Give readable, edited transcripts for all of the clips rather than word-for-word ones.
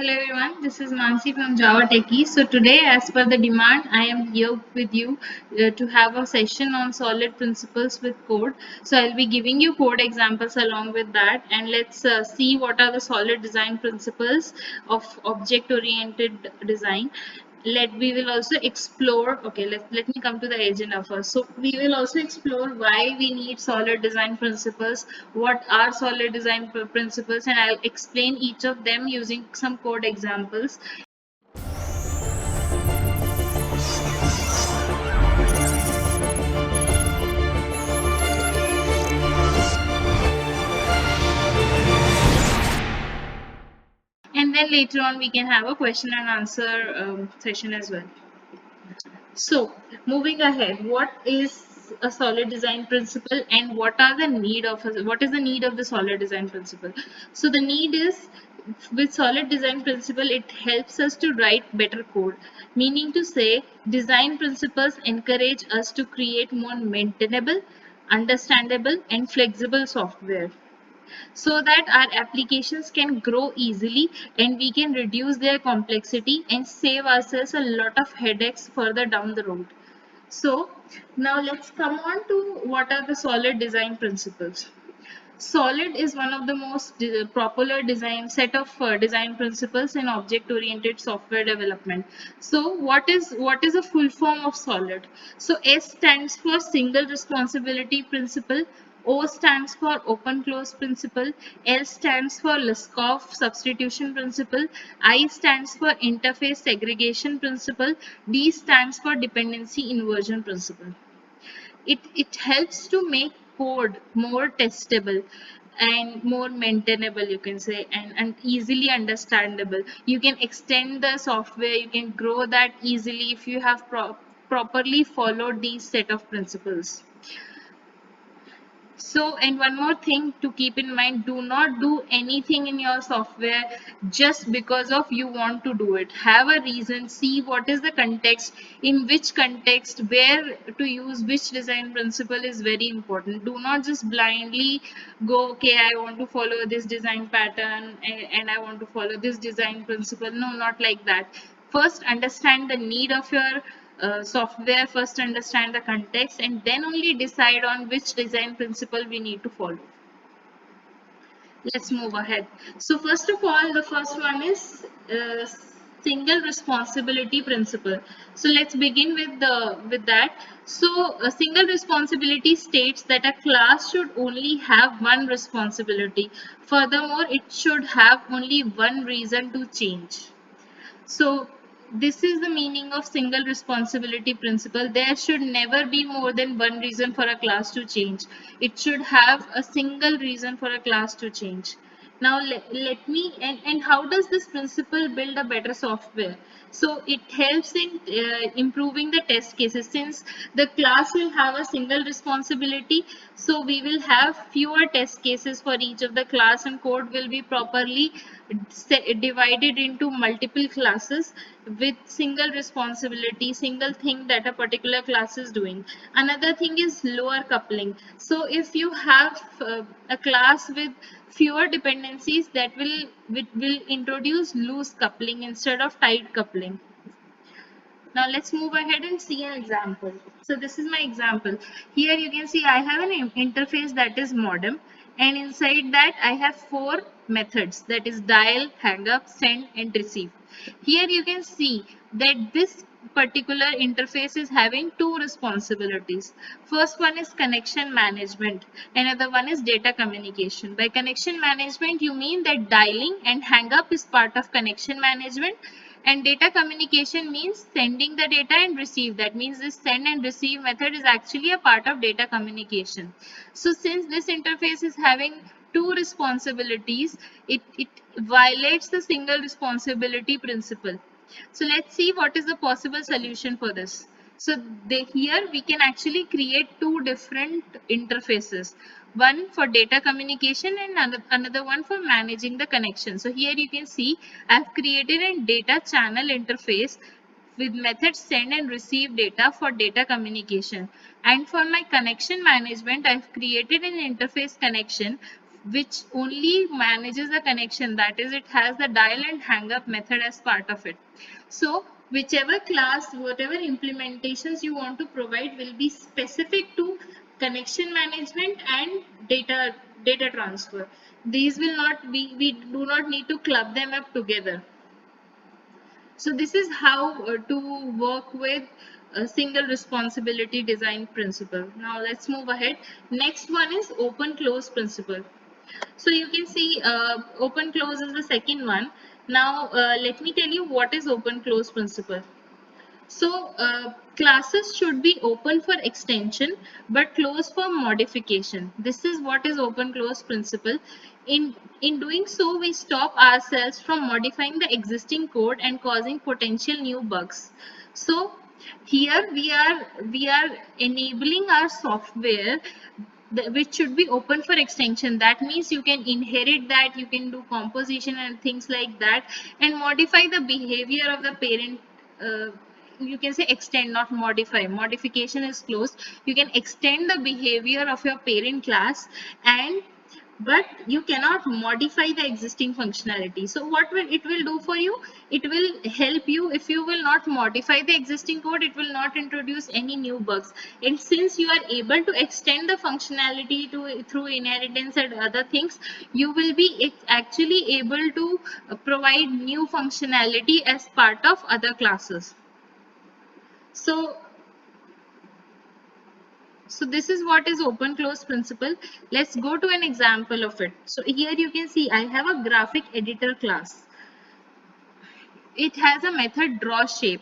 Hello everyone, this is Mansi from Java Techie. So today, as per the demand, I am here with you to have a session on solid principles with code. So I'll be giving you code examples along with that, and let's see what are the solid design principles of object-oriented design. We will also explore. Okay, let me come to the agenda first. So we will also explore why we need solid design principles, what are solid design principles, and I'll explain each of them using some code examples. And then later on we can have a question and answer session as well. So, moving ahead, what is a solid design principle and what is the need of the solid design principle? So the need is, with solid design principle, it helps us to write better code. Meaning to say, design principles encourage us to create more maintainable, understandable, and flexible software so that our applications can grow easily and we can reduce their complexity and save ourselves a lot of headaches further down the road. So now let's come on to what are the solid design principles. Solid is one of the most popular design principles in object oriented software development. So what is a full form of solid? So S stands for single responsibility principle, O stands for open close principle, L stands for Liskov substitution principle, I stands for interface segregation principle, D stands for dependency inversion principle. It helps to make code more testable and more maintainable, you can say, and easily understandable. You can extend the software, you can grow that easily if you have properly followed these set of principles. So, and one more thing to keep in mind, do not do anything in your software just because of you want to do it. Have a reason, see what is the context, in which context, where to use which design principle is very important. Do not just blindly go, okay, I want to follow this design pattern and I want to follow this design principle. No, not like that. First, understand the need of your software, first understand the context, and then only decide on which design principle we need to follow. Let's move ahead. So first of all, the first one is single responsibility principle. So let's begin with that. So a single responsibility states that a class should only have one responsibility. Furthermore, it should have only one reason to change. So this is the meaning of single responsibility principle. There should never be more than one reason for a class to change. It should have a single reason for a class to change. Now let me, and how does this principle build a better software? So it helps in improving the test cases. Since the class will have a single responsibility, so we will have fewer test cases for each of the class, and code will be properly divided into multiple classes with single responsibility, single thing that a particular class is doing. Another thing is lower coupling. So if you have a class with fewer dependencies, that will introduce loose coupling instead of tight coupling. Now let's move ahead and see an example. So this is my example. Here you can see I have an interface that is modem, and inside that I have four methods, that is dial, hang up, send and receive. Here you can see that this particular interface is having two responsibilities. First one is connection management, another one is data communication. By connection management you mean that dialing and hang up is part of connection management, and data communication means sending the data and receive. That means this send and receive method is actually a part of data communication. So since this interface is having two responsibilities, it violates the single responsibility principle. So let's see what is the possible solution for this. So here we can actually create two different interfaces, one for data communication and another one for managing the connection. So here you can see I've created a data channel interface with methods send and receive data for data communication. And for my connection management, I've created an interface connection which only manages the connection, that is, it has the dial and hang up method as part of it. So whichever class, whatever implementations you want to provide will be specific to connection management and data transfer. These will not be, we do not need to club them up together. So this is how to work with a single responsibility design principle. Now let's move ahead. Next one is open close principle. So you can see open close is the second one. Now let me tell you what is open close principle. So classes should be open for extension but closed for modification. This is what is open close principle. In doing so, we stop ourselves from modifying the existing code and causing potential new bugs. So here we are enabling our software which should be open for extension. That means you can inherit that, you can do composition and things like that, and modify the behavior of the parent. You can say extend, not modify. Modification is closed. You can extend the behavior of your parent class, and but you cannot modify the existing functionality. So what will it will do for you? It will help you. If you will not modify the existing code, it will not introduce any new bugs. And since you are able to extend the functionality to through inheritance and other things, you will be actually able to provide new functionality as part of other classes. So this is what is open close principle. Let's go to an example of it. So here you can see I have a graphic editor class. It has a method draw shape,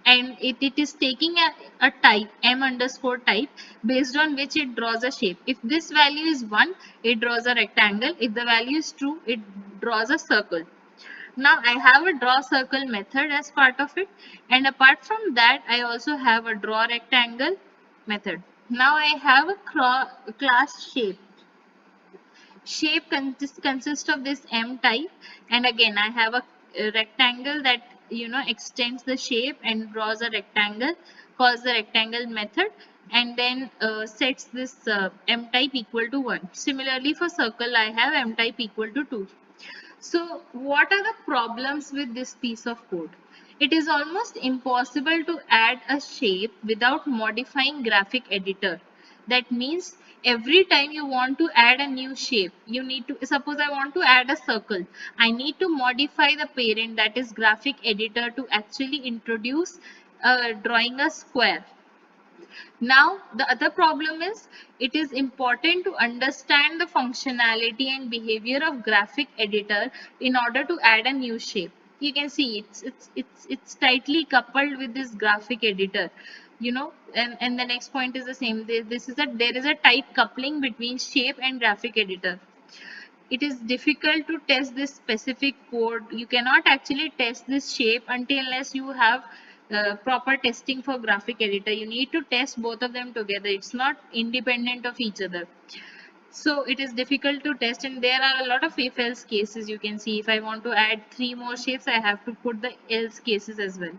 and it is taking a type m underscore type, based on which it draws a shape. If this value is 1, it draws a rectangle. If the value is true, it draws a circle. Now I have a draw circle method as part of it, and apart from that I also have a draw rectangle method. Now I have a class shape. Shape consists of this M type, and again I have a rectangle that extends the shape and draws a rectangle, calls the rectangle method, and then sets this M type equal to 1. Similarly for circle I have M type equal to 2. So what are the problems with this piece of code? It is almost impossible to add a shape without modifying graphic editor. That means every time you want to add a new shape, you need to, suppose I want to add a circle, I need to modify the parent, that is graphic editor, to actually introduce drawing a square. Now, the other problem is it is important to understand the functionality and behavior of graphic editor in order to add a new shape. You can see it's tightly coupled with this graphic editor, and the next point is the same. There is a tight coupling between shape and graphic editor. It is difficult to test this specific code. You cannot actually test this shape unless you have proper testing for graphic editor. You need to test both of them together. It's not independent of each other. So it is difficult to test, and there are a lot of if else cases. You can see if I want to add 3 more shapes, I have to put the else cases as well.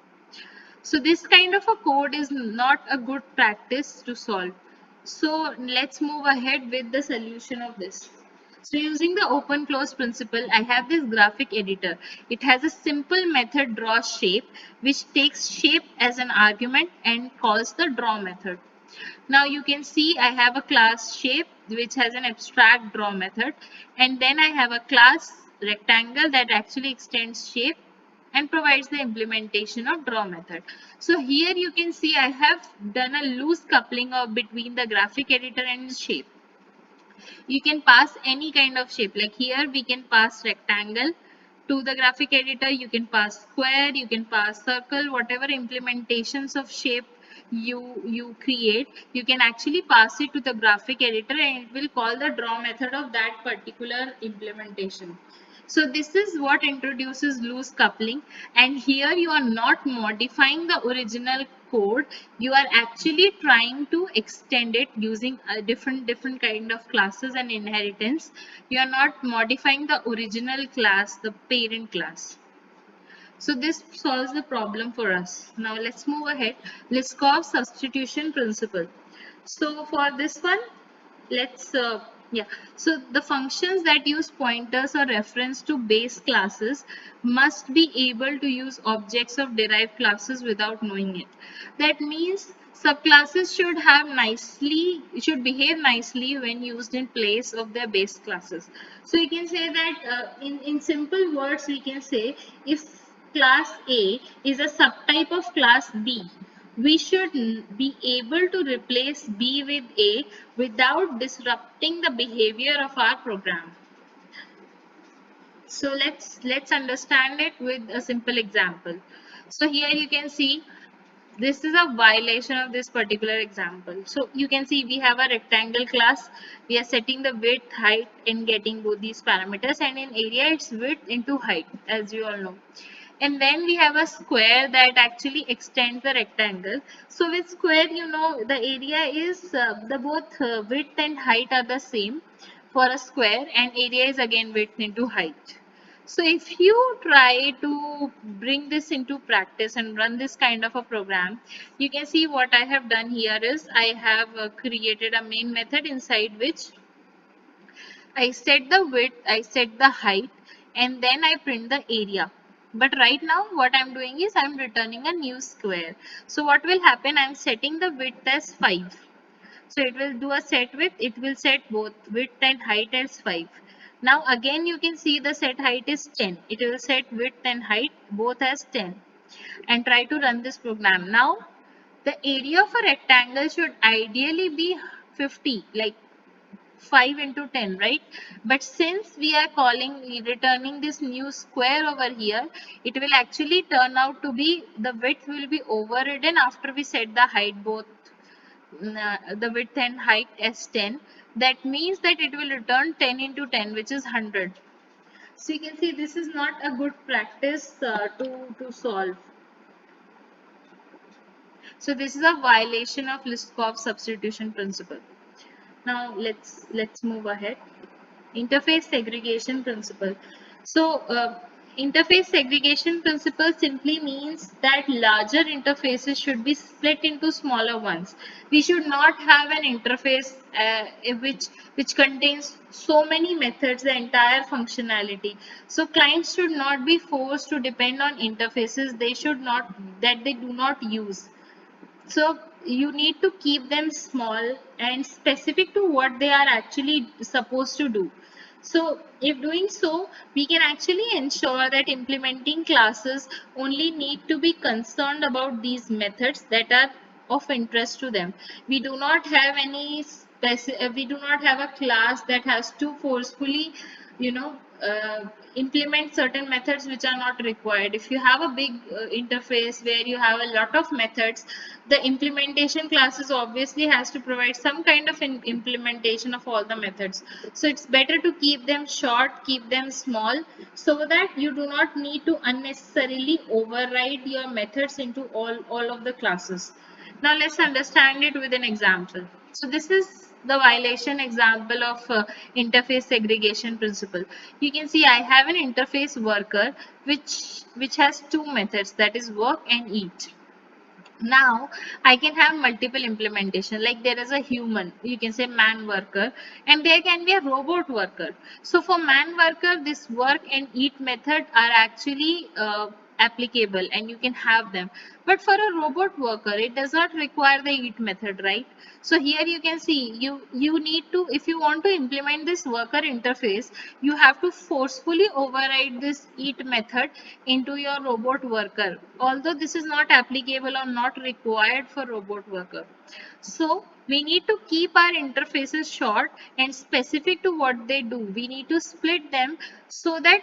So this kind of a code is not a good practice to solve. So let's move ahead with the solution of this. So using the open close principle, I have this graphic editor. It has a simple method draw shape, which takes shape as an argument and calls the draw method. Now you can see I have a class shape which has an abstract draw method, and then I have a class rectangle that actually extends shape and provides the implementation of draw method. So here you can see I have done a loose coupling of between the graphic editor and shape. You can pass any kind of shape, like here we can pass rectangle to the graphic editor, you can pass square, you can pass circle, whatever implementations of shape you create, you can actually pass it to the graphic editor and it will call the draw method of that particular implementation. So this is what introduces loose coupling, and here you are not modifying the original code, you are actually trying to extend it using a different kind of classes and inheritance. You are not modifying the original class, the parent class. So this solves the problem for us. Now let's move ahead. Liskov substitution principle. So for this one, let's Yeah, so the functions that use pointers or reference to base classes must be able to use objects of derived classes without knowing it. That means subclasses should behave nicely when used in place of their base classes. So you can say that in simple words, we can say if class A is a subtype of class B, we should be able to replace B with A without disrupting the behavior of our program. So let's understand it with a simple example. So here you can see this is a violation of this particular example. So you can see we have a rectangle class. We are setting the width, height, and getting both these parameters, and in area it's width into height, as you all know. And then we have a square that actually extends the rectangle. So with square, you know, the area is the both width and height are the same for a square, and area is again width into height. So if you try to bring this into practice and run this kind of a program, you can see what I have done here is I have created a main method inside which I set the width, I set the height, and then I print the area. But right now what I'm doing is I'm returning a new square. So what will happen, I'm setting the width as 5. So it will do a set width, it will set both width and height as 5. Now again you can see the set height is 10. It will set width and height both as 10. And try to run this program. Now the area of a rectangle should ideally be 50, like 5 into 10, right? But since we are returning this new square over here, it will actually turn out to be the width will be overridden after we set the height both the width and height as 10. That means that it will return 10 into 10, which is 100. So you can see this is not a good practice to solve. So this is a violation of Liskov substitution principle. Now let's move ahead. Interface segregation principle. So interface segregation principle simply means that larger interfaces should be split into smaller ones. We should not have an interface which contains so many methods, the entire functionality. So clients should not be forced to depend on interfaces they do not use. So you need to keep them small and specific to what they are actually supposed to do. So if doing so, we can actually ensure that implementing classes only need to be concerned about these methods that are of interest to them. We do not have we do not have a class that has to forcefully, you know, implement certain methods which are not required. If you have a big interface where you have a lot of methods, the implementation classes obviously has to provide some kind of implementation of all the methods. So it's better to keep them short, keep them small, so that you do not need to unnecessarily override your methods into all of the classes. Now let's understand it with an example. So this is the violation example of interface segregation principle. You can see I have an interface worker which has two methods, that is work and eat. Now I can have multiple implementation, like there is a human, you can say man worker, and there can be a robot worker. So for man worker, this work and eat method are actually applicable and you can have them. But for a robot worker, it does not require the eat method, right? So here you can see you need to, if you want to implement this worker interface, you have to forcefully override this eat method into your robot worker, although this is not applicable or not required for robot worker. So we need to keep our interfaces short and specific to what they do. We need to split them so that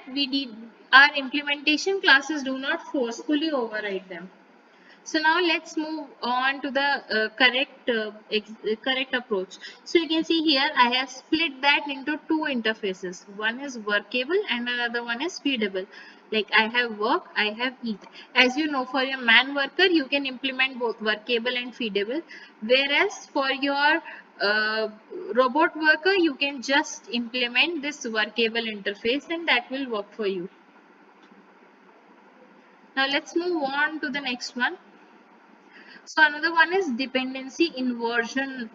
our implementation classes do not forcefully override them. So now let's move on to the correct approach. So you can see here I have split that into two interfaces. One is workable and another one is feedable. Like I have work, I have eat. As you know, for your man worker, you can implement both workable and feedable. Whereas for your uh, robot worker, you can just implement this workable interface and that will work for you. Now let's move on to the next one. So another one is dependency inversion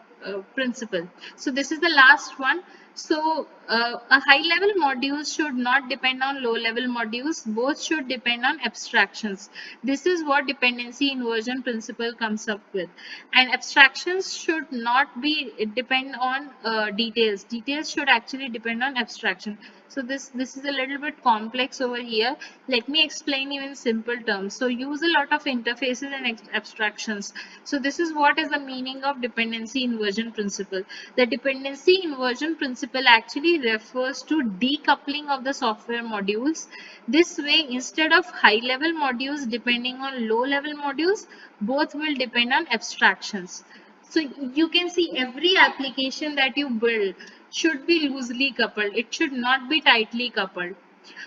principle. So this is the last one. So a high level module should not depend on low level modules. Both should depend on abstractions. This is what dependency inversion principle comes up with. And abstractions should not be depend on details. Details should actually depend on abstraction. So this is a little bit complex over here. Let me explain you in simple terms. So use a lot of interfaces and abstractions. So this is what is the meaning of dependency inversion principle. The dependency inversion principle actually refers to decoupling of the software modules. This way, instead of high level modules depending on low level modules, both will depend on abstractions. So you can see every application that you build should be loosely coupled. It should not be tightly coupled.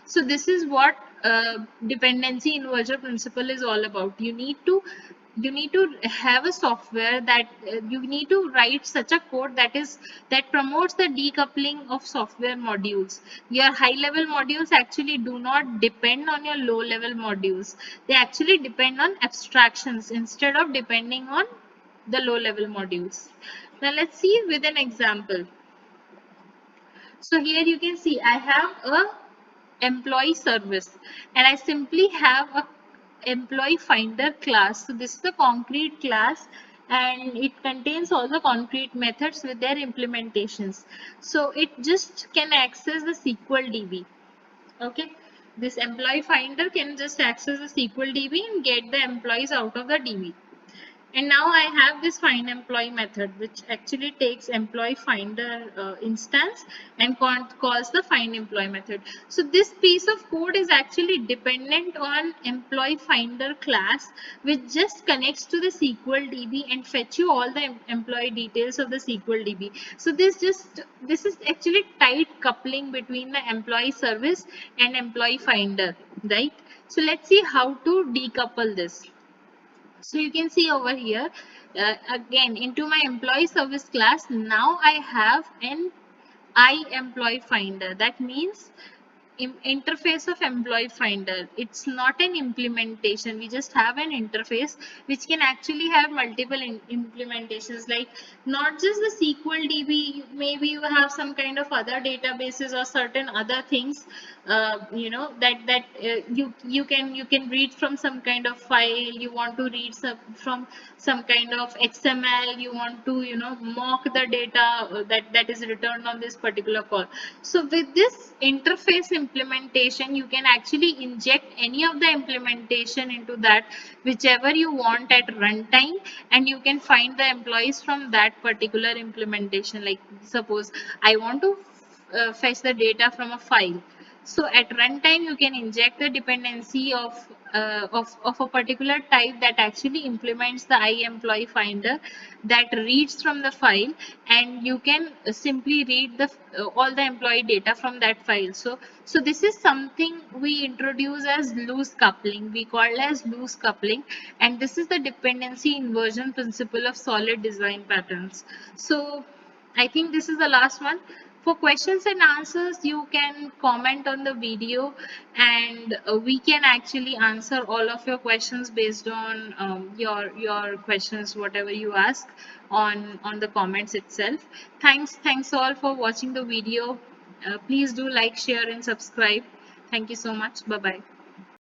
So this is what dependency inversion principle is all about. You need to have a software that you need to write such a code that promotes the decoupling of software modules. Your high level modules actually do not depend on your low level modules. They actually depend on abstractions instead of depending on the low level modules. Now let's see with an example. So here you can see I have a employee service and I simply have a employee finder class. So this is the concrete class and it contains all the concrete methods with their implementations. So it just can access the SQL DB. Okay, this employee finder can just access the SQL DB and get the employees out of the DB. And now I have this find employee method, which actually takes employee finder instance and calls the find employee method. So this piece of code is actually dependent on employee finder class, which just connects to the SQL DB and fetch you all the employee details of the SQL DB. So this is actually tight coupling between the employee service and employee finder, right? So let's see how to decouple this. So you can see over here again into my employee service class. Now I have an I employee finder. That means interface of employee finder. It's not an implementation. We just have an interface which can actually have multiple implementations, like not just the SQL DB. Maybe you have some kind of other databases or certain other things, that you can read from some kind of file. You want to read from some kind of XML. You want to mock the data that is returned on this particular call. So with this interface implementation, you can actually inject any of the implementation into that, whichever you want at runtime, and you can find the employees from that particular implementation. Like suppose I want to fetch the data from a file. So at runtime, you can inject the dependency of a particular type that actually implements the iEmployee finder that reads from the file, and you can simply read the all the employee data from that file. So this is something we introduce as loose coupling. We call as loose coupling, and this is the dependency inversion principle of solid design patterns. So I think this is the last one. For questions and answers, you can comment on the video, and we can actually answer all of your questions based on your questions, whatever you ask on the comments itself. Thanks all for watching the video. Please do like, share, and subscribe. Thank you so much. Bye bye.